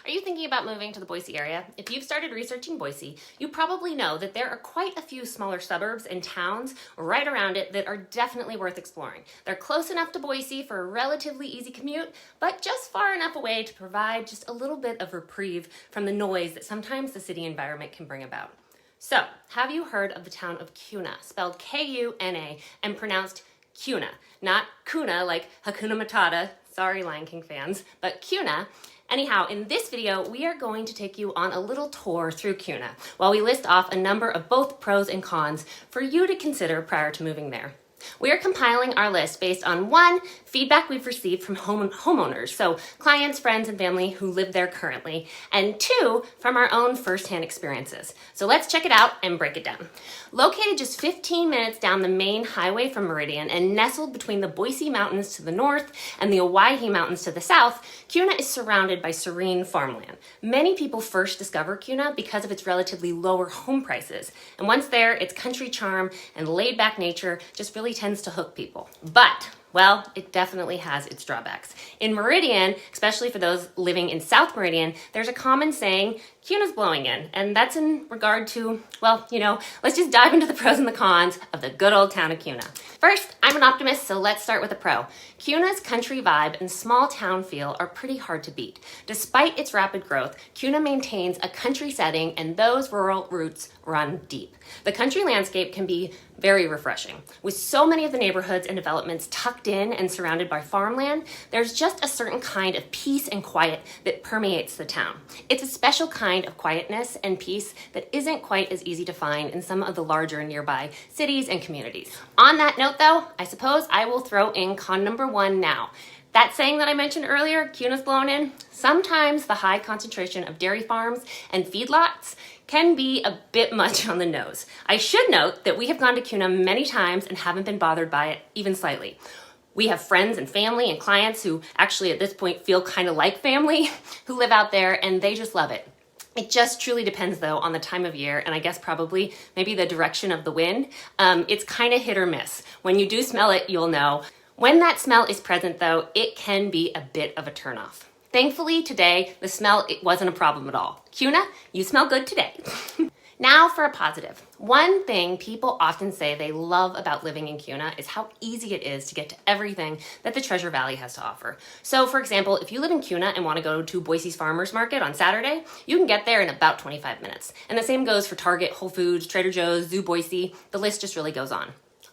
Are you thinking about moving to the Boise area? If you've started researching Boise, you probably know that there are quite a few smaller suburbs and towns right around it that are definitely worth exploring. They're close enough to Boise for a relatively easy commute, but just far enough away to provide just a little bit of reprieve from the noise that sometimes the city environment can bring about. So, have you heard of the town of Kuna, spelled K-U-N-A and pronounced Kuna? Not Kuna like Hakuna Matata, sorry Lion King fans, but Kuna. Anyhow, in this video, we are going to take you on a little tour through Kuna while we list off a number of both pros and cons for you to consider prior to moving there. We are compiling our list based on one, feedback we've received from homeowners, so clients, friends, and family who live there currently, and two, from our own firsthand experiences. So let's check it out and break it down. Located just 15 minutes down the main highway from Meridian and nestled between the Boise Mountains to the north and the Owyhee Mountains to the south, Kuna is surrounded by serene farmland. Many people first discover Kuna because of its relatively lower home prices, and once there, its country charm and laid-back nature just really tends to hook people. But, well, it definitely has its drawbacks. In Meridian, especially for those living in South Meridian, there's a common saying, Kuna's blowing in, and that's in regard to, well, let's just dive into the pros and the cons of the good old town of Kuna. First, I'm an optimist, so let's start with a pro. Kuna's country vibe and small town feel are pretty hard to beat. Despite its rapid growth, Kuna maintains a country setting and those rural roots run deep. The country landscape can be very refreshing. With so many of the neighborhoods and developments tucked in and surrounded by farmland, there's just a certain kind of peace and quiet that permeates the town. It's a special kind of quietness and peace that isn't quite as easy to find in some of the larger nearby cities and communities. On that note though, I suppose I will throw in con number one now. That saying that I mentioned earlier, Kuna's blown in, sometimes the high concentration of dairy farms and feedlots can be a bit much on the nose. I should note that we have gone to Kuna many times and haven't been bothered by it even slightly. We have friends and family and clients who actually at this point feel kind of like family who live out there and they just love it. It just truly depends though on the time of year and I guess probably maybe the direction of the wind. It's kind of hit or miss. When you do smell it, you'll know. When that smell is present though, it can be a bit of a turnoff. Thankfully today, the smell, it wasn't a problem at all. Kuna, you smell good today. Now for a positive. One thing people often say they love about living in Kuna is how easy it is to get to everything that the Treasure Valley has to offer. So for example, if you live in Kuna and want to go to Boise's Farmers Market on Saturday, you can get there in about 25 minutes. And the same goes for Target, Whole Foods, Trader Joe's, Zoo Boise. The list just really goes on.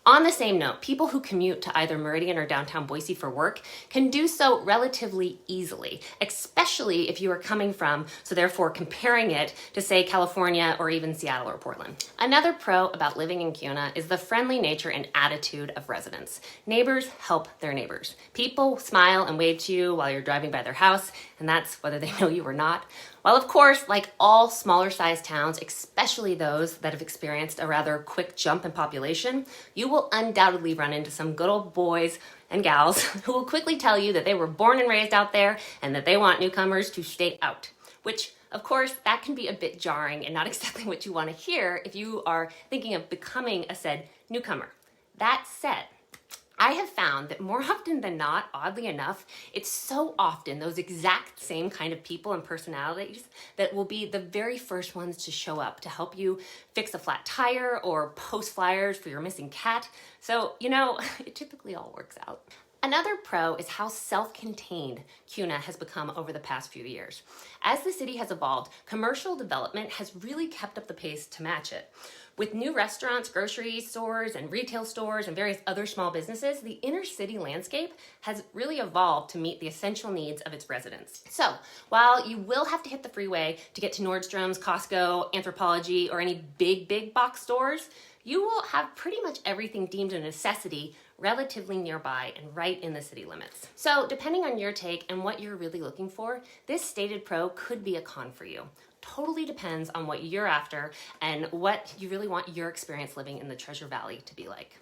On the same note, people who commute to either Meridian or downtown Boise for work can do so relatively easily, especially if you are coming from, so therefore comparing it to say California or even Seattle or Portland. Another pro about living in Kuna is the friendly nature and attitude of residents. Neighbors help their neighbors. People smile and wave to you while you're driving by their house, and that's whether they know you or not. While of course, like all smaller sized towns, especially those that have experienced a rather quick jump in population, you will undoubtedly run into some good old boys and gals who will quickly tell you that they were born and raised out there and that they want newcomers to stay out. Which, of course, that can be a bit jarring and not exactly what you want to hear if you are thinking of becoming a said newcomer. That said, I have found that more often than not, oddly enough, it's so often those exact same kind of people and personalities that will be the very first ones to show up to help you fix a flat tire or post flyers for your missing cat. So, it typically all works out. Another pro is how self-contained Kuna has become over the past few years. As the city has evolved, commercial development has really kept up the pace to match it. With new restaurants, grocery stores, and retail stores, and various other small businesses, the inner city landscape has really evolved to meet the essential needs of its residents. So, while you will have to hit the freeway to get to Nordstrom's, Costco, Anthropologie, or any big box stores, you will have pretty much everything deemed a necessity relatively nearby and right in the city limits. So depending on your take and what you're really looking for, this stated pro could be a con for you. Totally depends on what you're after and what you really want your experience living in the Treasure Valley to be like.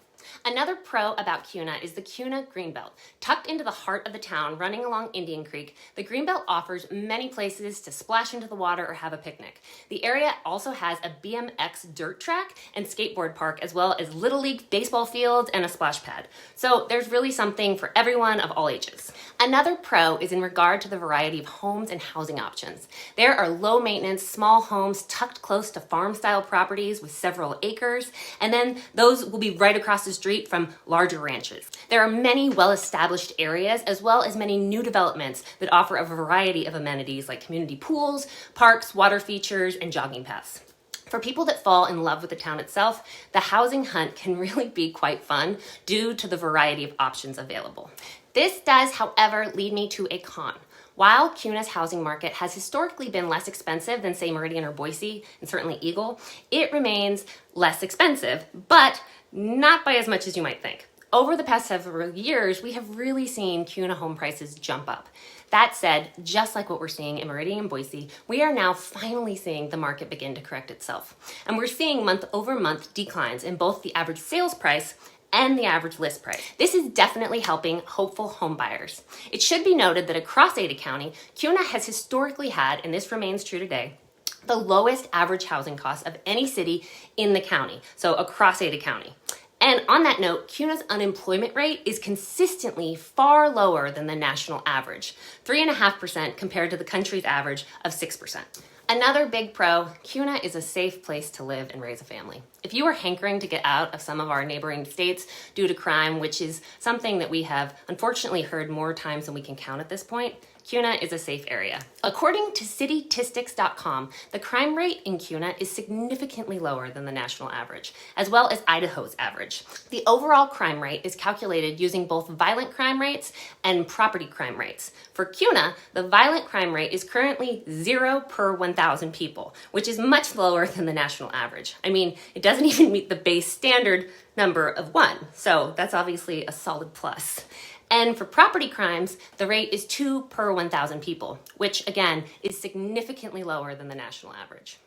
Another pro about Kuna is the Kuna Greenbelt. Tucked into the heart of the town, running along Indian Creek, the Greenbelt offers many places to splash into the water or have a picnic. The area also has a BMX dirt track and skateboard park, as well as Little League baseball fields and a splash pad. So there's really something for everyone of all ages. Another pro is in regard to the variety of homes and housing options. There are low maintenance, small homes tucked close to farm-style properties with several acres, and then those will be right across the street from larger ranches. There are many well-established areas as well as many new developments that offer a variety of amenities like community pools, parks, water features, and jogging paths. For people that fall in love with the town itself, the housing hunt can really be quite fun due to the variety of options available. This does, however, lead me to a con. While Kuna's housing market has historically been less expensive than, say, Meridian or Boise, and certainly Eagle, it remains less expensive, but not by as much as you might think. Over the past several years, we have really seen Kuna home prices jump up. That said, just like what we're seeing in Meridian and Boise, we are now finally seeing the market begin to correct itself. And we're seeing month-over-month declines in both the average sales price and the average list price. This is definitely helping hopeful home buyers. It should be noted that across Ada County, Kuna has historically had, and this remains true today, the lowest average housing costs of any city in the county, so across Ada County. And on that note, Kuna's unemployment rate is consistently far lower than the national average, 3.5% compared to the country's average of 6%. Another big pro, Kuna is a safe place to live and raise a family. If you are hankering to get out of some of our neighboring states due to crime, which is something that we have unfortunately heard more times than we can count at this point, Kuna is a safe area. According to citytistics.com, the crime rate in Kuna is significantly lower than the national average, as well as Idaho's average. The overall crime rate is calculated using both violent crime rates and property crime rates. For Kuna, the violent crime rate is currently 0 per 1,000 people, which is much lower than the national average. I mean, it doesn't even meet the base standard number of 1, so that's obviously a solid plus. And for property crimes, the rate is 2 per 1,000 people, which again is significantly lower than the national average.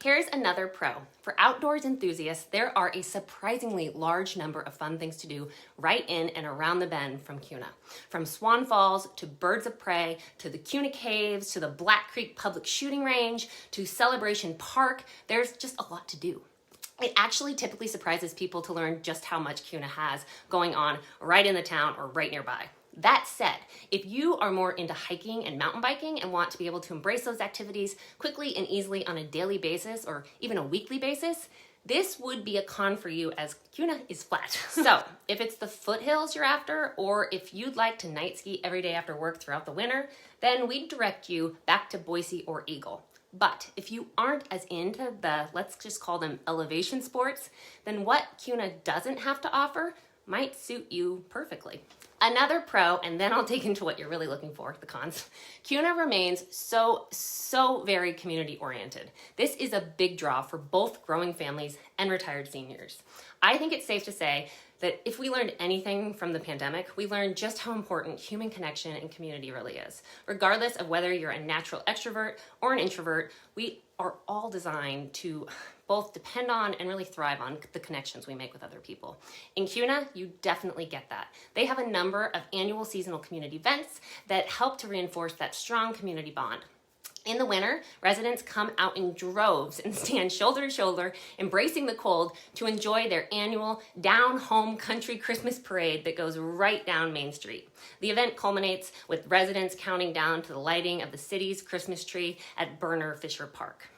Here's another pro. For outdoors enthusiasts, there are a surprisingly large number of fun things to do right in and around the bend from Kuna. From Swan Falls to Birds of Prey to the Kuna Caves to the Black Creek Public Shooting Range to Celebration Park, there's just a lot to do. It actually typically surprises people to learn just how much Kuna has going on right in the town or right nearby. That said, if you are more into hiking and mountain biking and want to be able to embrace those activities quickly and easily on a daily basis or even a weekly basis, this would be a con for you as Kuna is flat. So if it's the foothills you're after, or if you'd like to night ski every day after work throughout the winter, then we'd direct you back to Boise or Eagle. But if you aren't as into the, let's just call them elevation sports, then what Kuna doesn't have to offer might suit you perfectly. Another pro, and then I'll dig into what you're really looking for, the cons. Kuna remains so very community oriented. This is a big draw for both growing families and retired seniors. I think it's safe to say that if we learned anything from the pandemic, we learned just how important human connection and community really is. Regardless of whether you're a natural extrovert or an introvert, we are all designed to both depend on and really thrive on the connections we make with other people. In Kuna, you definitely get that. They have a number of annual seasonal community events that help to reinforce that strong community bond. In the winter, residents come out in droves and stand shoulder to shoulder, embracing the cold to enjoy their annual down-home country Christmas parade that goes right down Main Street. The event culminates with residents counting down to the lighting of the city's Christmas tree at Burner Fisher Park.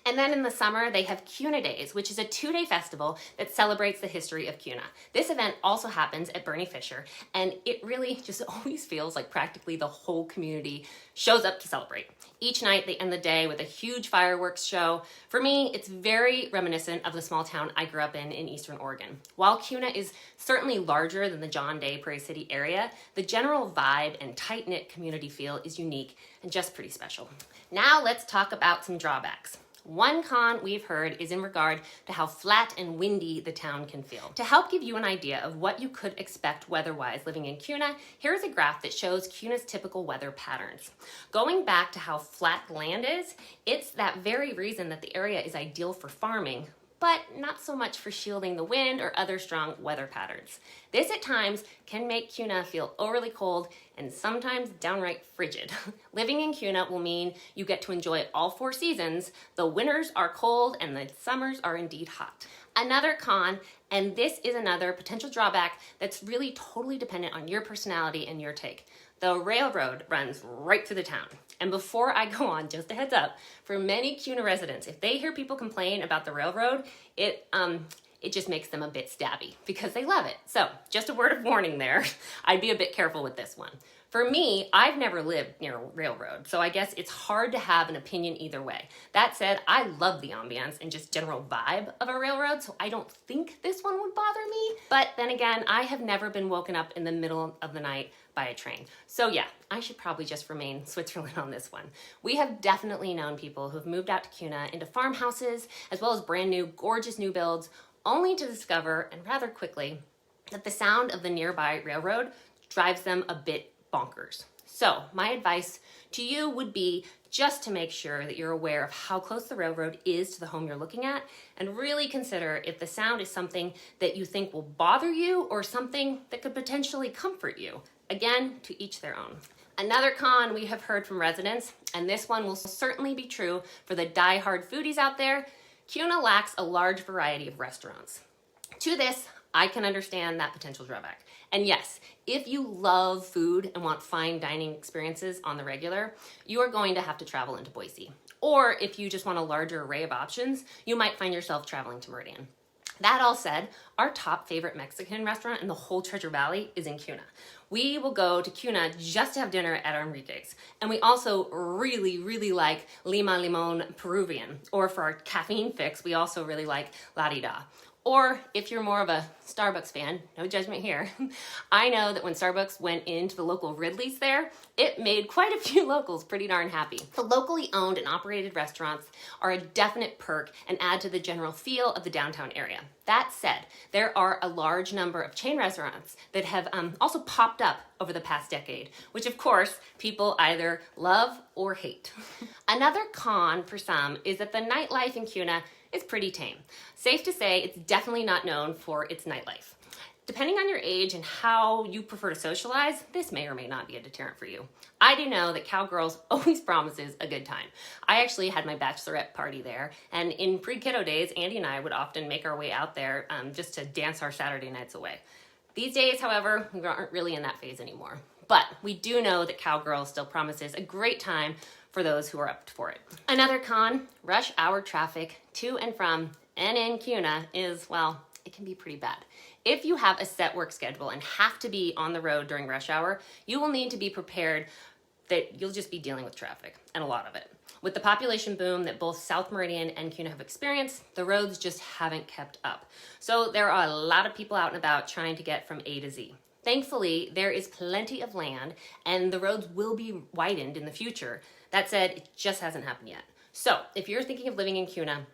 And then in the summer, they have Kuna Days, which is a 2-day festival that celebrates the history of Kuna. This event also happens at Burner Fisher, and it really just always feels like practically the whole community shows up to celebrate. Each night, they end the day with a huge fireworks show. For me, it's very reminiscent of the small town I grew up in Eastern Oregon. While Kuna is certainly larger than the John Day Prairie City area, the general vibe and tight-knit community feel is unique and just pretty special. Now let's talk about some drawbacks. One con we've heard is in regard to how flat and windy the town can feel. To help give you an idea of what you could expect weather-wise living in Kuna, here's a graph that shows Kuna's typical weather patterns. Going back to how flat land is, it's that very reason that the area is ideal for farming, but not so much for shielding the wind or other strong weather patterns. This at times can make Kuna feel overly cold and sometimes downright frigid. Living in Kuna will mean you get to enjoy all 4 seasons. The winters are cold and the summers are indeed hot. Another con, and this is another potential drawback that's really totally dependent on your personality and your take. The railroad runs right through the town. And before I go on, just a heads up, for many Kuna residents, if they hear people complain about the railroad, it just makes them a bit stabby because they love it. So just a word of warning there. I'd be a bit careful with this one. For me, I've never lived near a railroad, so I guess it's hard to have an opinion either way. That said, I love the ambiance and just general vibe of a railroad, so I don't think this one would bother me. But then again, I have never been woken up in the middle of the night by a train. So yeah, I should probably just remain Switzerland on this one. We have definitely known people who've moved out to Kuna into farmhouses, as well as brand new, gorgeous new builds, only to discover, and rather quickly, that the sound of the nearby railroad drives them a bit bonkers. So my advice to you would be just to make sure that you're aware of how close the railroad is to the home you're looking at, and really consider if the sound is something that you think will bother you or something that could potentially comfort you. Again, to each their own. Another con we have heard from residents, and this one will certainly be true for the die-hard foodies out there, Kuna lacks a large variety of restaurants. To this, I can understand that potential drawback. And yes, if you love food and want fine dining experiences on the regular, you are going to have to travel into Boise. Or if you just want a larger array of options, you might find yourself traveling to Meridian. That all said, our top favorite Mexican restaurant in the whole Treasure Valley is in Kuna. We will go to Kuna just to have dinner at Enrique's. And we also really, really like Lima Limon Peruvian. Or for our caffeine fix, we also really like La Di Da. Or if you're more of a Starbucks fan, no judgment here, I know that when Starbucks went into the local Ridley's there, it made quite a few locals pretty darn happy. The locally owned and operated restaurants are a definite perk and add to the general feel of the downtown area. That said, there are a large number of chain restaurants that have also popped up over the past decade, which of course people either love or hate. Another con for some is that the nightlife in Kuna is pretty tame. Safe to say, it's definitely not known for its nightlife. Depending on your age and how you prefer to socialize, this may or may not be a deterrent for you. I do know that Cowgirls always promises a good time. I actually had my bachelorette party there, and in pre-kiddo days, Andy and I would often make our way out there just to dance our Saturday nights away. These days, however, we aren't really in that phase anymore. But we do know that Cowgirls still promises a great time for those who are up for it. Another con, rush hour traffic to and from and in Kuna is, well, it can be pretty bad. If you have a set work schedule and have to be on the road during rush hour, you will need to be prepared that you'll just be dealing with traffic, and a lot of it. With the population boom that both South Meridian and Kuna have experienced, the roads just haven't kept up. So there are a lot of people out and about trying to get from A to Z. Thankfully, there is plenty of land and the roads will be widened in the future. That said, it just hasn't happened yet. So if you're thinking of living in Kuna,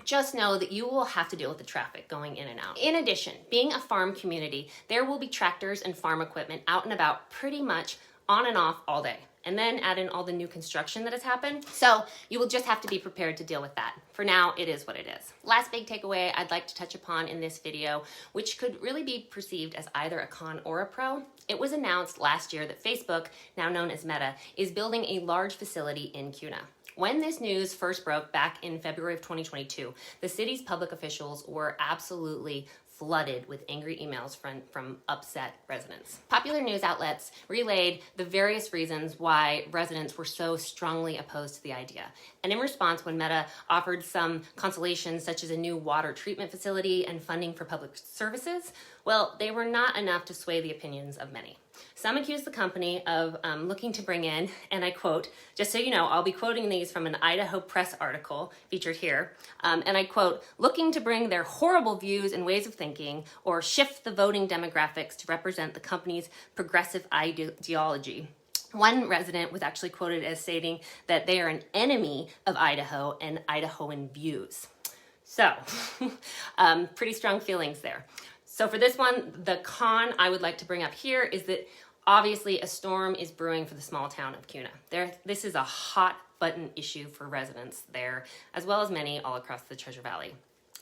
just know that you will have to deal with the traffic going in and out. In addition, being a farm community, there will be tractors and farm equipment out and about pretty much on and off all day. And then add in all the new construction that has happened. So you will just have to be prepared to deal with that. For now, it is what it is. Last big takeaway I'd like to touch upon in this video, which could really be perceived as either a con or a pro. It was announced last year that Facebook, now known as Meta, is building a large facility in Kuna. When this news first broke back in February of 2022, the city's public officials were absolutely flooded with angry emails from upset residents. Popular news outlets relayed the various reasons why residents were so strongly opposed to the idea. And in response, when Meta offered some consolations such as a new water treatment facility and funding for public services, well, they were not enough to sway the opinions of many. Some accused the company of looking to bring in, and I quote, just so you know, I'll be quoting these from an Idaho Press article featured here, and I quote, looking to bring their horrible views and ways of thinking or shift the voting demographics to represent the company's progressive ideology. One resident was actually quoted as stating that they are an enemy of Idaho and Idahoan views. So, pretty strong feelings there. So for this one, the con I would like to bring up here is that obviously a storm is brewing for the small town of Kuna. This is a hot button issue for residents there, as well as many all across the Treasure Valley.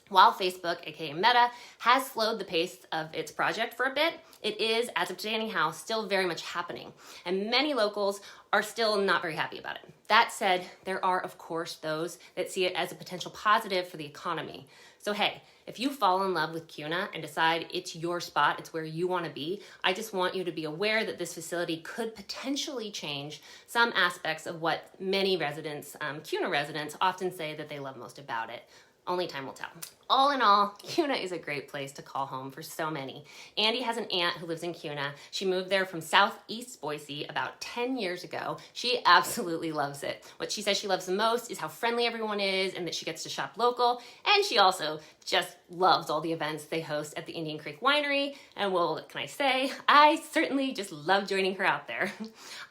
While Facebook, aka Meta, has slowed the pace of its project for a bit, it is, as of today anyhow, still very much happening. And many locals are still not very happy about it. That said, there are, of course, those that see it as a potential positive for the economy. So hey, if you fall in love with Kuna and decide it's your spot, it's where you want to be, I just want you to be aware that this facility could potentially change some aspects of what many residents, Kuna residents, often say that they love most about it. Only time will tell. All in all, Kuna is a great place to call home for so many. Andy has an aunt who lives in Kuna. She moved there from southeast Boise about 10 years ago. She absolutely loves it. What she says she loves the most is how friendly everyone is and that she gets to shop local. And she also just loves all the events they host at the Indian Creek Winery. And well, what can I say? I certainly just love joining her out there.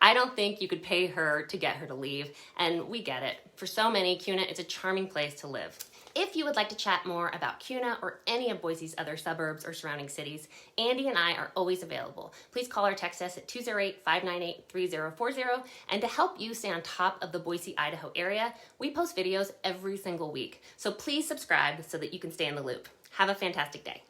I don't think you could pay her to get her to leave, and we get it. For so many, Kuna is a charming place to live. If you would like to chat more about Kuna or any of Boise's other suburbs or surrounding cities, Andy and I are always available. Please call or text us at 208-598-3040. And to help you stay on top of the Boise, Idaho area, we post videos every single week. So please subscribe so that you can stay in the loop. Have a fantastic day.